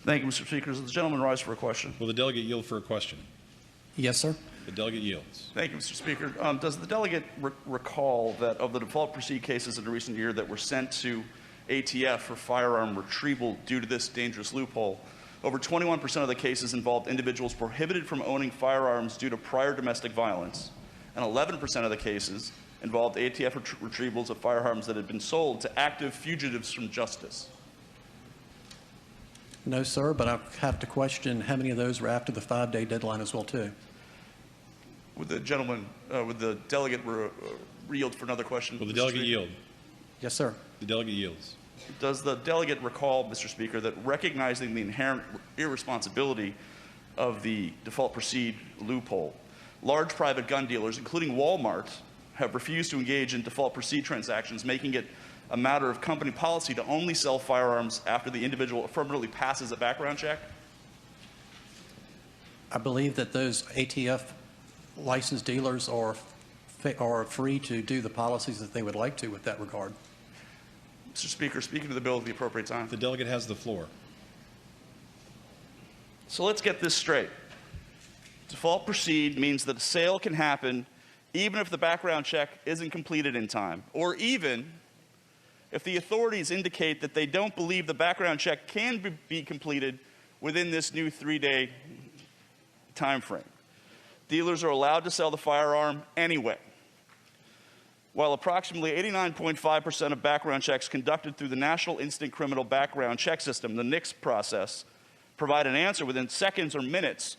Thank you, Mr. Speaker. Does the gentleman rise for a question? Will the delegate yield for a question? Yes, sir. The delegate yields. Thank you, Mr. Speaker. Does the delegate recall that of the default proceed cases in the recent year that were sent to ATF for firearm retrieval due to this dangerous loophole, over 21% of the cases involved individuals prohibited from owning firearms due to prior domestic violence, and 11% of the cases involved ATF retrievals of firearms that had been sold to active fugitives from justice? No, sir, but I have to question how many of those were after the 5-day deadline as well, too. Would the gentleman, would the delegate yield for another question? Will the delegate yield? Yes, sir. The delegate yields. Does the delegate recall, Mr. Speaker, that recognizing the inherent irresponsibility of the default proceed loophole, large private gun dealers, including Walmart, have refused to engage in default proceed transactions, making it a matter of company policy to only sell firearms after the individual affirmatively passes a background check? I believe that those ATF licensed dealers are free to do the policies that they would like to with that regard. Mr. Speaker, speaking to the bill at the appropriate time. The delegate has the floor. So let's get this straight. Default proceed means that a sale can happen even if the background check isn't completed in time, or even if the authorities indicate that they don't believe the background check can be completed within this new 3-day time frame. Dealers are allowed to sell the firearm anyway. While approximately 89.5% of background checks conducted through the National Instant Criminal Background Check System, the NICS process, provide an answer within seconds or minutes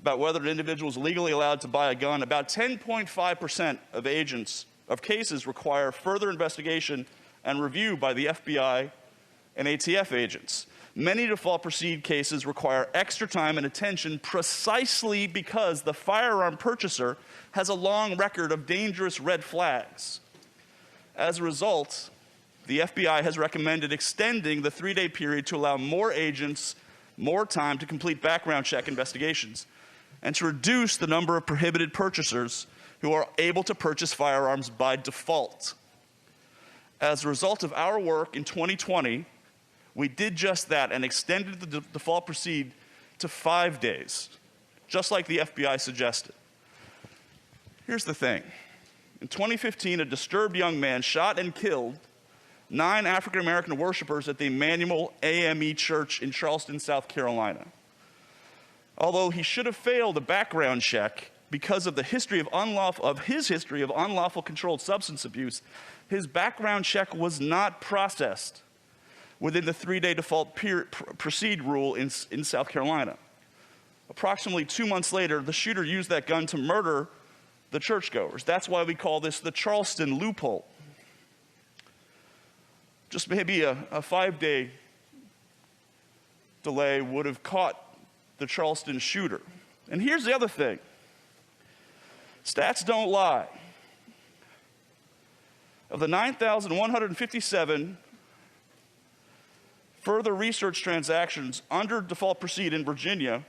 about whether an individual is legally allowed to buy a gun, about 10.5% of cases require further investigation and review by the FBI and ATF agents. Many default proceed cases require extra time and attention precisely because the firearm purchaser has a long record of dangerous red flags. As a result, the FBI has recommended extending the 3-day period to allow more agents more time to complete background check investigations and to reduce the number of prohibited purchasers who are able to purchase firearms by default. As a result of our work in 2020, we did just that and extended the default proceed to 5 days, just like the FBI suggested. Here's the thing. In 2015, a disturbed young man shot and killed 9 African-American worshipers at the Emmanuel AME Church in Charleston, South Carolina. Although he should have failed a background check because of his history of unlawful controlled substance abuse, his background check was not processed within the 3-day default proceed rule in South Carolina. Approximately 2 months later, the shooter used that gun to murder the churchgoers. That's why we call this the Charleston Loophole. Just maybe a 5-day delay would have caught the Charleston shooter. And here's the other thing. Stats don't lie. Of the 9,157 further research transactions under default proceed in Virginia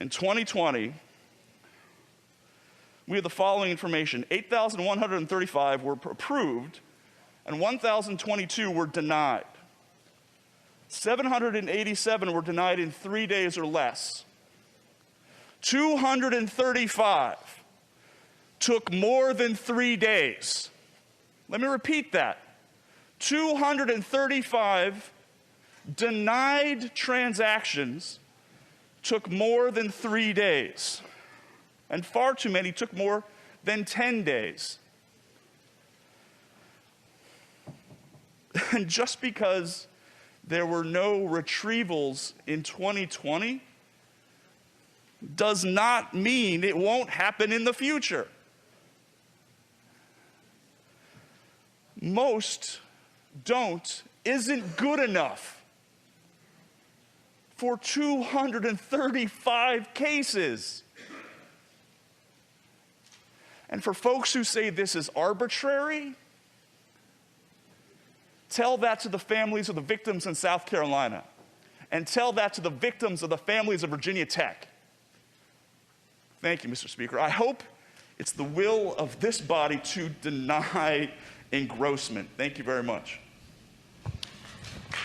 in 2020, we have the following information. 8,135 were approved and 1,022 were denied. 787 were denied in 3 days or less. 235 took more than 3 days. Let me repeat that. 235 denied transactions took more than 3 days. And far too many took more than 10 days. And just because there were no retrievals in 2020 does not mean it won't happen in the future. Most don't isn't good enough for 235 cases. And for folks who say this is arbitrary, tell that to the families of the victims in South Carolina, and tell that to the victims of the families of Virginia Tech. Thank you, Mr. Speaker. I hope it's the will of this body to deny engrossment. Thank you very much.